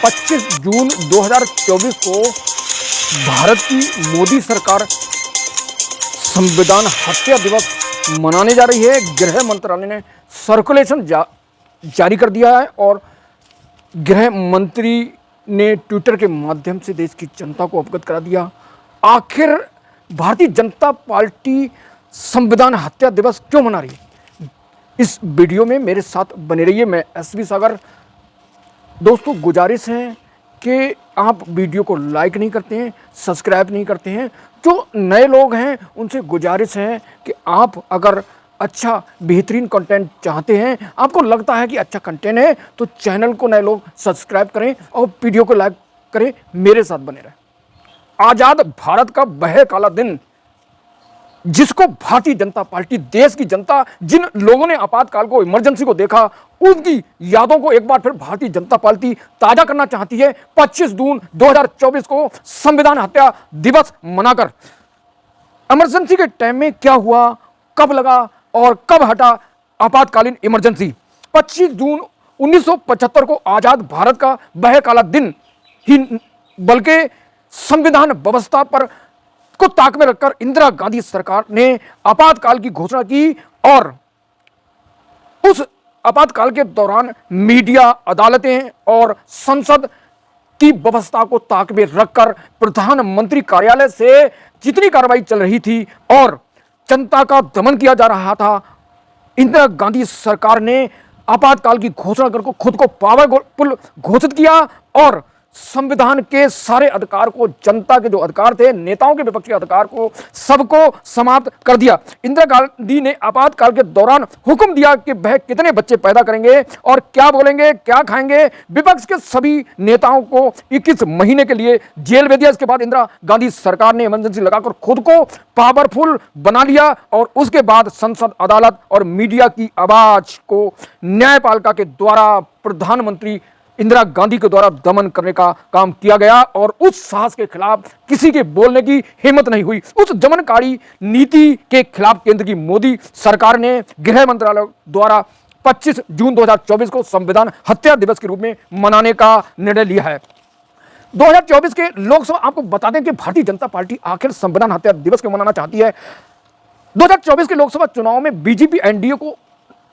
25 जून 2024 को भारत की मोदी सरकार संविधान हत्या दिवस मनाने जा रही है। गृह मंत्रालय ने सर्कुलेशन जारी कर दिया है और गृह मंत्री ने ट्विटर के माध्यम से देश की जनता को अवगत करा दिया। आखिर भारतीय जनता पार्टी संविधान हत्या दिवस क्यों मना रही है, इस वीडियो में मेरे साथ बने रहिए। मैं एसवी सागर। दोस्तों, गुजारिश है कि आप वीडियो को लाइक नहीं करते हैं, सब्सक्राइब नहीं करते हैं। जो नए लोग हैं उनसे गुजारिश है कि आप अगर अच्छा बेहतरीन कंटेंट चाहते हैं, आपको लगता है कि अच्छा कंटेंट है, तो चैनल को नए लोग सब्सक्राइब करें और वीडियो को लाइक करें, मेरे साथ बने रहें। आज़ाद भारत का वह काला दिन जिसको भारतीय जनता पार्टी, देश की जनता, जिन लोगों ने आपातकाल को, इमरजेंसी को देखा, उनकी यादों को एक बार फिर भारतीय जनता पार्टी ताजा करना चाहती है। 25 जून 2024 को संविधान हत्या दिवस मनाकर इमरजेंसी के टाइम में क्या हुआ, कब लगा और कब हटा आपातकालीन इमरजेंसी। 25 जून 1975 को आजाद भारत का वह काला दिन ही बल्कि संविधान व्यवस्था पर को ताक में रखकर इंदिरा गांधी सरकार ने आपातकाल की घोषणा की और उस आपातकाल के दौरान मीडिया, अदालतें और संसद की व्यवस्था को ताक में रखकर प्रधानमंत्री कार्यालय से जितनी कार्रवाई चल रही थी और जनता का दमन किया जा रहा था, इंदिरा गांधी सरकार ने आपातकाल की घोषणा कर खुद को पावरफुल घोषित किया और संविधान के सारे अधिकार को, जनता के जो अधिकार थे, नेताओं के विपक्षी अधिकार को, सबको समाप्त कर दिया। इंदिरा गांधी ने आपातकाल के दौरान हुक्म दिया कि वह कितने बच्चे पैदा करेंगे और क्या बोलेंगे, क्या खाएंगे। विपक्ष के सभी नेताओं को 21 महीने के लिए जेल भेज दिया। इसके बाद इंदिरा गांधी सरकार ने इमरजेंसी लगाकर खुद को पावरफुल बना लिया और उसके बाद संसद, अदालत और मीडिया की आवाज को न्यायपालिका के द्वारा प्रधानमंत्री इंदिरा गांधी के द्वारा दमन करने का काम किया गया और उस साहस के खिलाफ किसी के बोलने की हिम्मत नहीं हुई। उस दमनकारी नीति के खिलाफ केंद्र की मोदी सरकार ने गृह मंत्रालय द्वारा 25 जून 2024 को संविधान हत्या दिवस के रूप में मनाने का निर्णय लिया है। 2024 के लोकसभा, आपको बता दें कि भारतीय जनता पार्टी आखिर संविधान हत्या दिवस क्यों मनाना चाहती है। 2024 के लोकसभा चुनाव में बीजेपी एनडीए को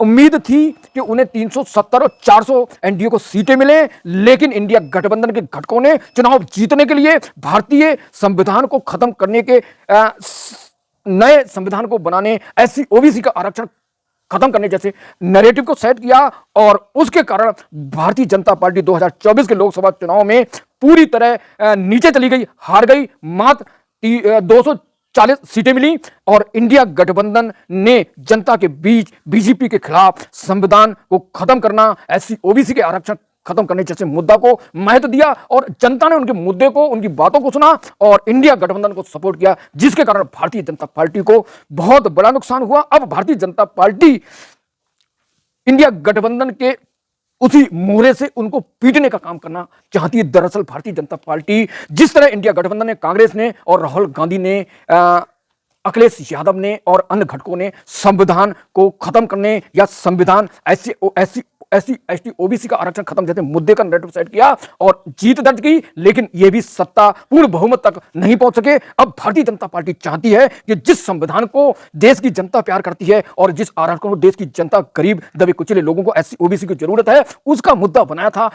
उम्मीद थी कि उन्हें 370 और 400 एनडीए को सीटें मिले, लेकिन इंडिया गठबंधन के घटकों ने चुनाव जीतने के लिए भारतीय संविधान को खत्म करने के नए संविधान को बनाने, एससी ओबीसी का आरक्षण खत्म करने जैसे नैरेटिव को सेट किया और उसके कारण भारतीय जनता पार्टी 2024 के लोकसभा चुनाव में पूरी तरह नीचे चली गई, हार गई। मात्र 240 सीटें मिली और इंडिया गठबंधन ने जनता के बीच बीजेपी के खिलाफ संविधान को खत्म करना, एससी ओबीसी के आरक्षण खत्म करने जैसे मुद्दा को महत्व दिया और जनता ने उनके मुद्दे को, उनकी बातों को सुना और इंडिया गठबंधन को सपोर्ट किया, जिसके कारण भारतीय जनता पार्टी को बहुत बड़ा नुकसान हुआ। अब भारतीय जनता पार्टी इंडिया गठबंधन के उसी मोहरे से उनको पीटने का काम करना चाहती है। दरअसल भारतीय जनता पार्टी, जिस तरह इंडिया गठबंधन ने, कांग्रेस ने और राहुल गांधी ने, अखिलेश यादव ने और अन्य घटकों ने संविधान को खत्म करने या संविधान एससी एसटी ओबीसी का आरक्षण खत्म जैसे मुद्दे का नैरेटिव सेट किया और जीत दर्ज की, लेकिन यह भी सत्ता पूर्ण बहुमत तक नहीं पहुंच सके। अब भारतीय जनता पार्टी चाहती है कि जिस संविधान को देश की जनता प्यार करती है और जिस आरक्षण को देश की जनता, गरीब दबे कुचले लोगों को, एससी ओबीसी की जरूरत है, उसका मुद्दा बनाया था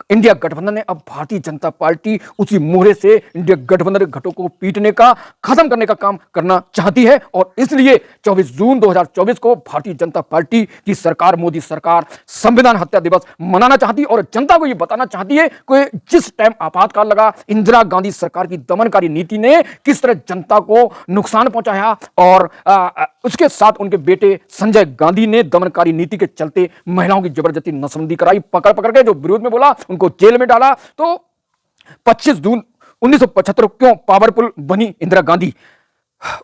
इंडिया गठबंधन ने। अब भारतीय जनता पार्टी उसी मोहरे से इंडिया गठबंधन के घटों को पीटने का, खत्म करने का काम करना चाहती है और इसलिए 24 जून 2024 को भारतीय जनता पार्टी की सरकार, मोदी सरकार, संविधान हत्या दिवस मनाना चाहती है और जनता को यह बताना चाहती है कि जिस टाइम आपातकाल लगा, इंदिरा गांधी सरकार की दमनकारी नीति ने किस तरह जनता को नुकसान पहुंचाया और उसके साथ उनके बेटे संजय गांधी ने दमनकारी नीति के चलते महिलाओं की जबरदस्ती नसबंदी कराई, पकड़ के जो विरोध में बोला उनको जेल में डाला। तो 25 जून 1975 क्यों पावरफुल बनी इंदिरा गांधी।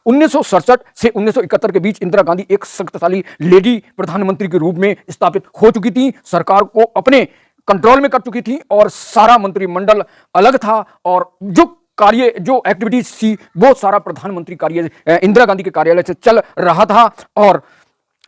1967 से 1971 के बीच इंदिरा गांधी एक शक्तिशाली लेडी प्रधानमंत्री के रूप में स्थापित हो चुकी थी, सरकार को अपने कंट्रोल में कर चुकी थी और सारा मंत्रिमंडल अलग था और जो एक्टिविटीज थी वो सारा प्रधानमंत्री कार्य इंदिरा गांधी के कार्यालय से चल रहा था और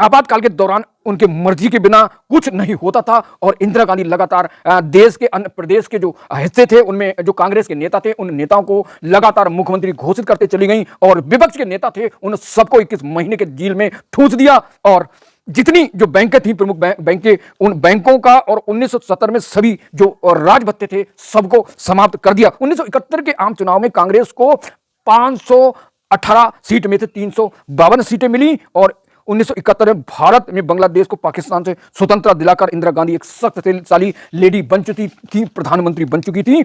आपातकाल के दौरान उनके मर्जी के बिना कुछ नहीं होता था और इंदिरा गांधी लगातार देश के अन्य प्रदेश के जो हिस्से थे उनमें जो कांग्रेस के नेता थे उन नेताओं को लगातार मुख्यमंत्री घोषित करते चली गई और विपक्ष के नेता थे उन सबको 21 महीने के जेल में ठूंस दिया और जितनी जो बैंकें थी प्रमुख बैंकें उन बैंकों का और 1970 में सभी जो राजभत्ते थे सबको समाप्त कर दिया। 1971 के आम चुनाव में कांग्रेस को 518 सीट में से 352 सीटें मिली और 1971 में भारत में बांग्लादेश को पाकिस्तान से स्वतंत्रता दिलाकर इंदिरा गांधी एक शक्तिशाली लेडी बन चुकी थी, प्रधानमंत्री बन चुकी थी।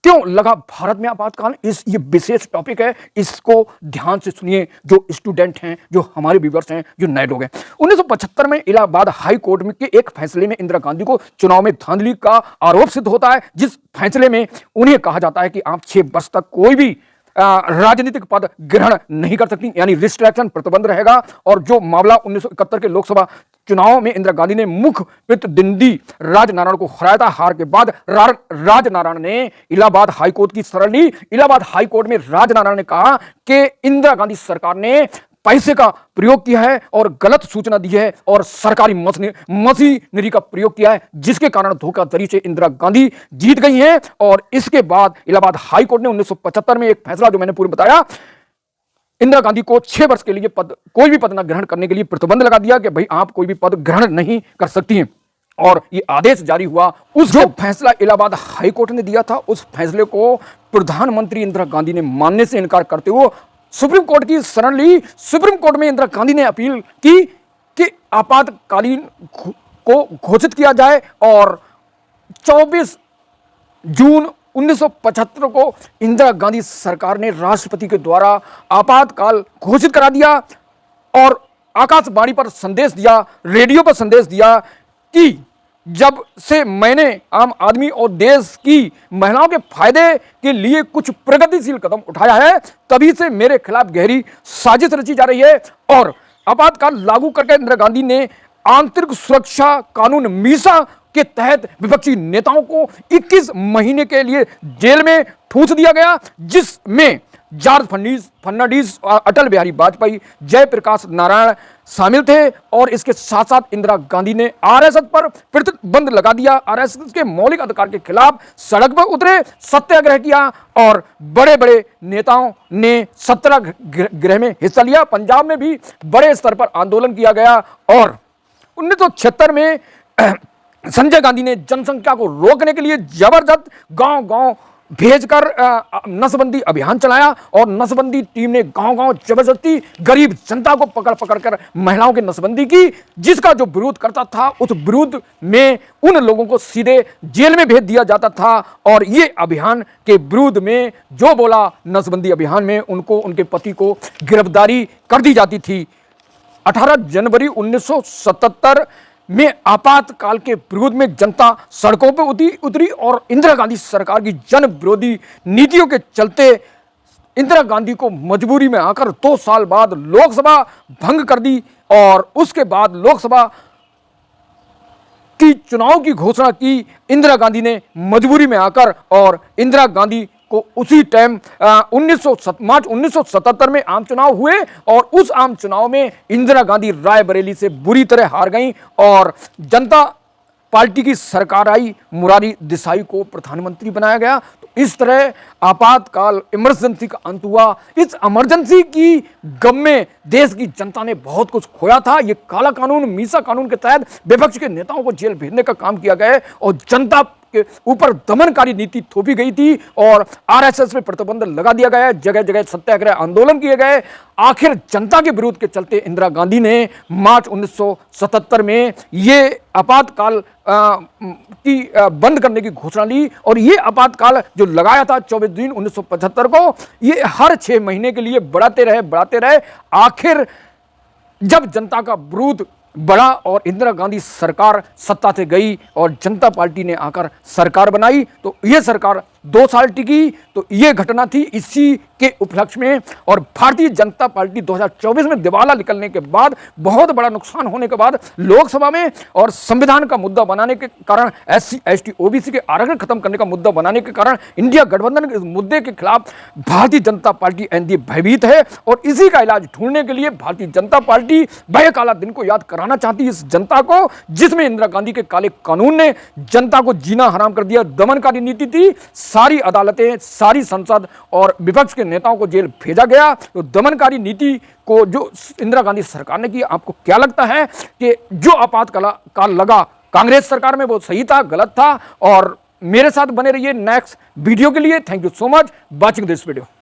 क्यों लगा भारत में आपातकाल, ये विशेष टॉपिक है, इसको ध्यान से सुनिए जो स्टूडेंट हैं, जो हमारे व्यूअर्स हैं, जो नए लोग हैं। 1975 में इलाहाबाद हाई कोर्ट में के एक फैसले में इंदिरा गांधी को चुनाव में धांधली का आरोप सिद्ध होता है, जिस फैसले में उन्हें कहा जाता है कि आप 6 वर्ष तक कोई भी राजनीतिक पद ग्रहण नहीं कर सकती, यानी रिस्ट्रिक्शन प्रतिबंध रहेगा। और जो मामला 1971 के लोकसभा चुनाव में इंदिरा गांधी ने मुख्य प्रतिद्वंदी राजनारायण को हराया था, हार के बाद राजनारायण ने इलाहाबाद हाईकोर्ट की शरण ली। इलाहाबाद हाईकोर्ट में राजनारायण ने कहा कि इंदिरा गांधी सरकार ने पैसे का प्रयोग किया है और गलत सूचना दी है और सरकारी मशीनरी का प्रयोग किया है, जिसके कारण धोखाधड़ी से इंदिरा गांधी जीत गई हैं। और इसके बाद इलाहाबाद हाई कोर्ट ने 1975 में एक फैसला जो मैंने पूर्व बताया, इंदिरा गांधी को 6 वर्ष के लिए कोई भी पद न ग्रहण करने के लिए प्रतिबंध लगा दिया कि भाई आप कोई भी पद ग्रहण नहीं कर सकती हैं। और ये आदेश जारी हुआ। उस जो फैसला इलाहाबाद हाई कोर्ट ने दिया था उस फैसले को प्रधानमंत्री इंदिरा गांधी ने मानने से इनकार करते हुए सुप्रीम कोर्ट की शरण ली। सुप्रीम कोर्ट में इंदिरा गांधी ने अपील की कि आपातकालीन को घोषित किया जाए और 24 जून 1975 को इंदिरा गांधी सरकार ने राष्ट्रपति के द्वारा आपातकाल घोषित करा दिया और आकाशवाणी पर संदेश दिया, रेडियो पर संदेश दिया कि जब से मैंने आम आदमी और देश की महिलाओं के फायदे के लिए कुछ प्रगतिशील कदम उठाया है, तभी से मेरे खिलाफ गहरी साजिश रची जा रही है। और आपातकाल लागू करके इंदिरा गांधी ने आंतरिक सुरक्षा कानून मीसा के तहत विपक्षी नेताओं को 21 महीने के लिए जेल में ठूंस दिया गया, जिसमें जॉर्ज फर्नांडिस, अटल बिहारी वाजपेयी, जयप्रकाश नारायण शामिल थे। और इसके साथ साथ इंदिरा गांधी ने आरएसएस पर प्रतिबंध लगा दिया, आरएसएस के मौलिक अधिकार के खिलाफ सड़क पर उतरे, सत्याग्रह किया और बड़े बड़े नेताओं ने सत्याग्रह में हिस्सा लिया। पंजाब में भी बड़े स्तर पर आंदोलन किया गया और 1976 में संजय गांधी ने जनसंख्या को रोकने के लिए जबरदस्त गांव-गांव भेजकर नसबंदी अभियान चलाया और नसबंदी टीम ने गांव-गांव जबरदस्ती गरीब जनता को पकड़ कर महिलाओं की नसबंदी की, जिसका जो विरोध करता था उस विरोध में उन लोगों को सीधे जेल में भेज दिया जाता था। और ये अभियान के विरोध में जो बोला नसबंदी अभियान में उनको, उनके पति को गिरफ्तारी कर दी जाती थी। 18 जनवरी 1977 में आपातकाल के विरोध में जनता सड़कों पर उतरी और इंदिरा गांधी सरकार की जन विरोधी नीतियों के चलते इंदिरा गांधी को मजबूरी में आकर 2 साल बाद लोकसभा भंग कर दी और उसके बाद लोकसभा की चुनाव की घोषणा की इंदिरा गांधी ने मजबूरी में आकर। और इंदिरा गांधी को उसी टाइम मार्च 1977 में आम चुनाव हुए और उस आम चुनाव में इंदिरा गांधी रायबरेली से बुरी तरह हार गईं और जनता पार्टी की सरकार आई, मुरारी देसाई को प्रधानमंत्री बनाया गया। तो इस तरह आपातकाल इमरजेंसी का अंत हुआ। इस इमरजेंसी की गम में देश की जनता ने बहुत कुछ खोया था। ये काला कानून, मीसा कानून के तहत विपक्ष के नेताओं को जेल भेजने का काम किया गया और जनता के ऊपर दमनकारी नीति थोपी गई थी और आरएसएस पे प्रतिबंध लगा दिया गया, जगह जगह सत्याग्रह आंदोलन किए गए। आखिर जनता के विरोध के चलते इंदिरा गांधी ने मार्च 1977 में ये आपातकाल की बंद करने की घोषणा ली और ये आपातकाल जो लगाया था 24 जून 1975 को, ये हर 6 महीने के लिए बढ़ाते रहे। आखिर जब जनता का विरोध बढ़ा और इंदिरा गांधी सरकार सत्ता से गई और जनता पार्टी ने आकर सरकार बनाई, तो यह सरकार 2 साल टिकी। तो ये घटना थी इसी के उपलक्ष्य में। और भारतीय जनता पार्टी 2024 में दिवाला निकलने के बाद, बहुत बड़ा नुकसान होने के बाद लोकसभा में और संविधान का मुद्दा बनाने के कारण, SC ST OBC के आरक्षण खत्म करने का मुद्दा बनाने के कारण इंडिया गठबंधन के इस मुद्दे के खिलाफ भारतीय जनता पार्टी एनडीए भयभीत है। और इसी का इलाज ढूंढने के लिए भारतीय जनता पार्टी वह काला दिन को याद कराना चाहती है इस जनता को, जिसमें इंदिरा गांधी के काले कानून ने जनता को जीना हराम कर दिया। दमनकारी नीति थी, सारी अदालतें, सारी संसद और विपक्ष के नेताओं को जेल भेजा गया। तो दमनकारी नीति को जो इंदिरा गांधी सरकार ने की, आपको क्या लगता है कि जो आपातकाल लगा कांग्रेस सरकार में वो सही था, गलत था? और मेरे साथ बने रहिए नेक्स्ट वीडियो के लिए। Thank you so much watching this video.